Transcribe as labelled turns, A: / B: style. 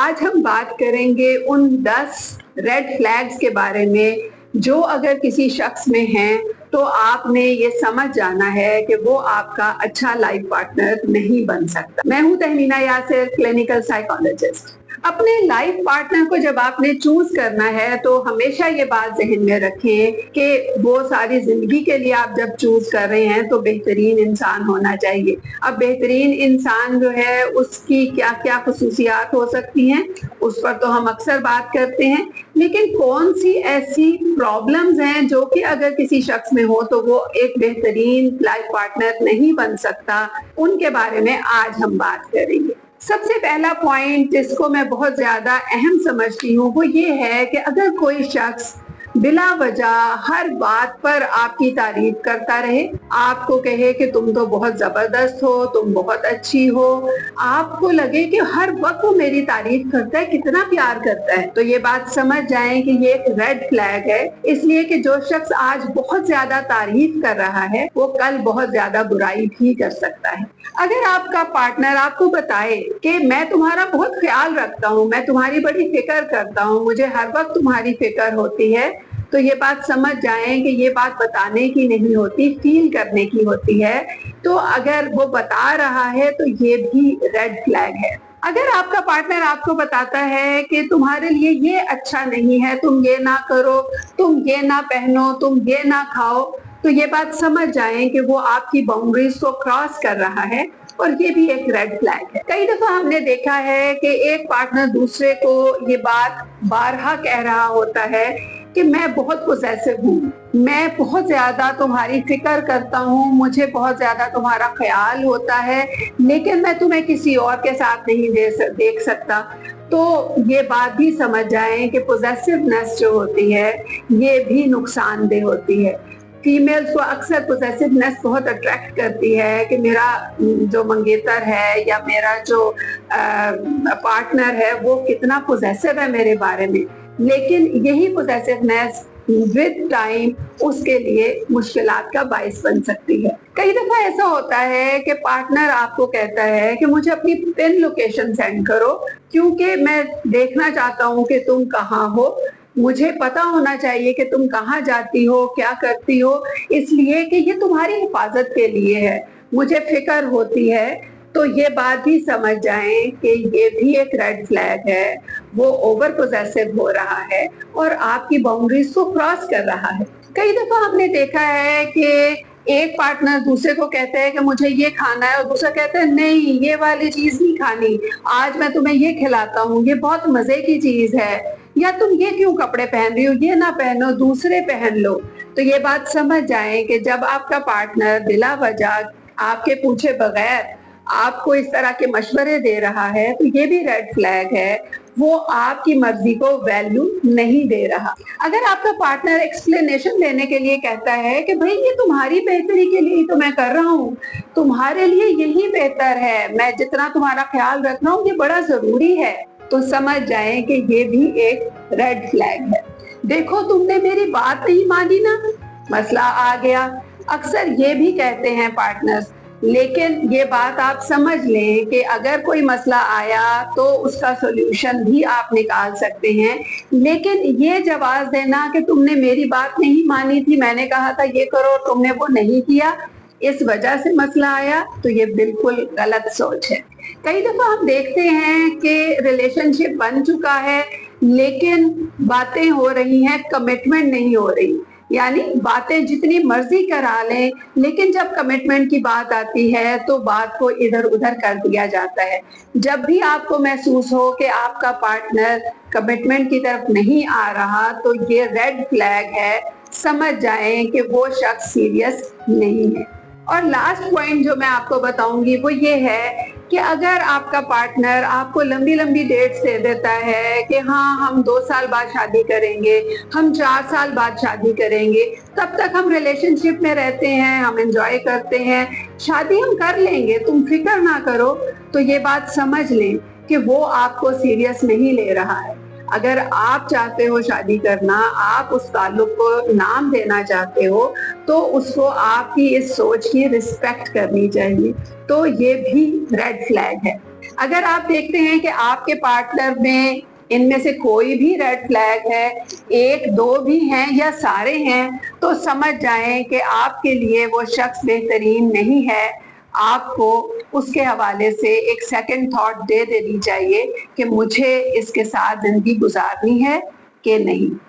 A: आज हम बात करेंगे उन 10 रेड फ्लैग्स के बारे में जो अगर किसी शख्स में हैं तो आपने ये समझ जाना है कि वो आपका अच्छा लाइफ पार्टनर नहीं बन सकता। मैं हूं तहमीना यासिर, क्लिनिकल साइकोलॉजिस्ट। अपने लाइफ पार्टनर को जब आपने चूज करना है तो हमेशा ये बात जहन में रखें कि वो सारी जिंदगी के लिए आप जब चूज कर रहे हैं तो बेहतरीन इंसान होना चाहिए। अब बेहतरीन इंसान जो है उसकी क्या क्या खुसूसियात हो सकती हैं उस पर तो हम अक्सर बात करते हैं, लेकिन कौन सी ऐसी प्रॉब्लम्स हैं जो कि अगर किसी शख्स में हो तो वो एक बेहतरीन लाइफ पार्टनर नहीं बन सकता, उनके बारे में आज हम बात करेंगे। सबसे पहला पॉइंट जिसको मैं बहुत ज्यादा अहम समझती हूँ वो ये है कि अगर कोई शख्स बिला वजह हर बात पर आपकी तारीफ करता रहे, आपको कहे कि तुम तो बहुत जबरदस्त हो, तुम बहुत अच्छी हो, आपको लगे कि हर वक्त वो मेरी तारीफ करता है, कितना प्यार करता है, तो ये बात समझ जाएं कि ये एक रेड फ्लैग है। इसलिए कि जो शख्स आज बहुत ज्यादा तारीफ कर रहा है वो कल बहुत ज्यादा बुराई भी कर सकता है। अगर आपका पार्टनर आपको बताए कि मैं तुम्हारा बहुत ख्याल रखता हूँ, मैं तुम्हारी बड़ी फिक्र करता हूँ, मुझे हर वक्त तुम्हारी फिक्र होती है, तो ये बात समझ जाएं कि ये बात बताने की नहीं होती, फील करने की होती है। तो अगर वो बता रहा है तो ये भी रेड फ्लैग है। अगर आपका पार्टनर आपको बताता है कि तुम्हारे लिए ये अच्छा नहीं है, तुम ये ना करो, तुम ये ना पहनो, तुम ये ना खाओ, तो ये बात समझ जाएं कि वो आपकी बाउंड्रीज को क्रॉस कर रहा है और ये भी एक रेड फ्लैग है। कई दफा हमने देखा है कि एक पार्टनर दूसरे को ये बात बारहा कह रहा होता है कि मैं बहुत पोजेसिव हूँ, मैं बहुत ज्यादा तुम्हारी फिक्र करता हूँ, मुझे बहुत ज्यादा तुम्हारा ख्याल होता है, लेकिन मैं तुम्हें किसी और के साथ नहीं देख सकता। तो ये बात भी समझ जाएं कि पोजेसिवनेस जो होती है ये भी नुकसानदेह होती है। फीमेल्स को अक्सर पोजेसिवनेस बहुत अट्रैक्ट करती है कि मेरा जो मंगेतर है या मेरा जो पार्टनर है वो कितना पोजेसिव है मेरे बारे में, लेकिन यही पोजेसिवनेस विद टाइम उसके लिए मुश्किलात का बाइस बन सकती है। कई दफा ऐसा होता है कि पार्टनर आपको कहता है कि मुझे अपनी पिन लोकेशन सेंड करो क्योंकि मैं देखना चाहता हूँ कि तुम कहाँ हो, मुझे पता होना चाहिए कि तुम कहाँ जाती हो, क्या करती हो, इसलिए कि ये तुम्हारी हिफाजत के लिए है, मुझे फिक्र होती है। तो ये बात भी समझ जाएं कि ये भी एक रेड फ्लैग है, वो ओवर पोजेसिव हो रहा है और आपकी बाउंड्रीज को क्रॉस कर रहा है। कई दफा हमने देखा है कि एक पार्टनर दूसरे को कहता है कि मुझे ये खाना है और दूसरा कहता है नहीं ये वाली चीज नहीं खानी, आज मैं तुम्हें ये खिलाता हूँ, ये बहुत मजे की चीज है, या तुम ये क्यों कपड़े पहन रही हो, ये ना पहनो, दूसरे पहन लो। तो ये बात समझ जाएं कि जब आपका पार्टनर बिला वजह आपके पूछे बगैर आपको इस तरह के मशवरे दे रहा है तो ये भी रेड फ्लैग है, वो आपकी मर्जी को वैल्यू नहीं दे रहा। अगर आपका पार्टनर एक्सप्लेनेशन देने के लिए कहता है कि भाई ये तुम्हारी बेहतरी के लिए ही तो मैं कर रहा हूँ, तुम्हारे लिए यही बेहतर है, मैं जितना तुम्हारा ख्याल रख रहा हूँ ये बड़ा जरूरी है, तो समझ जाएं कि ये भी एक रेड फ्लैग है। देखो तुमने मेरी बात नहीं मानी ना, मसला आ गया। अक्सर ये भी कहते हैं पार्टनर्स, लेकिन ये बात आप समझ लें कि अगर कोई मसला आया तो उसका सॉल्यूशन भी आप निकाल सकते हैं, लेकिन ये जवाब देना कि तुमने मेरी बात नहीं मानी थी, मैंने कहा था ये करो, तुमने वो नहीं किया, इस वजह से मसला आया, तो ये बिल्कुल गलत सोच है। कई दफा हम देखते हैं कि रिलेशनशिप बन चुका है लेकिन बातें हो रही हैं, कमिटमेंट नहीं हो रही, यानी बातें जितनी मर्जी करा लें लेकिन जब कमिटमेंट की बात आती है तो बात को इधर उधर कर दिया जाता है। जब भी आपको महसूस हो कि आपका पार्टनर कमिटमेंट की तरफ नहीं आ रहा तो ये रेड फ्लैग है, समझ जाएं कि वो शख्स सीरियस नहीं है। और लास्ट पॉइंट जो मैं आपको बताऊंगी वो ये है कि अगर आपका पार्टनर आपको लंबी लंबी डेट्स दे देता है कि हाँ हम 2 साल बाद शादी करेंगे, हम 4 साल बाद शादी करेंगे, तब तक हम रिलेशनशिप में रहते हैं, हम एंजॉय करते हैं, शादी हम कर लेंगे, तुम फिक्र ना करो, तो ये बात समझ लें कि वो आपको सीरियस नहीं ले रहा है। अगर आप चाहते हो शादी करना, आप उस ताल्लुक को नाम देना चाहते हो, तो उसको आपकी इस सोच की रिस्पेक्ट करनी चाहिए। तो ये भी रेड फ्लैग है। اگر آپ دیکھتے ہیں کہ آپ کے پارٹنر میں ان میں سے کوئی بھی ریڈ فلیگ ہے، ایک دو بھی ہیں یا سارے ہیں، تو سمجھ جائیں کہ آپ کے لیے وہ شخص بہترین نہیں ہے۔ آپ کو اس کے حوالے سے ایک سیکنڈ تھاٹ دے دینی چاہیے کہ مجھے اس کے ساتھ زندگی گزارنی ہے کہ نہیں۔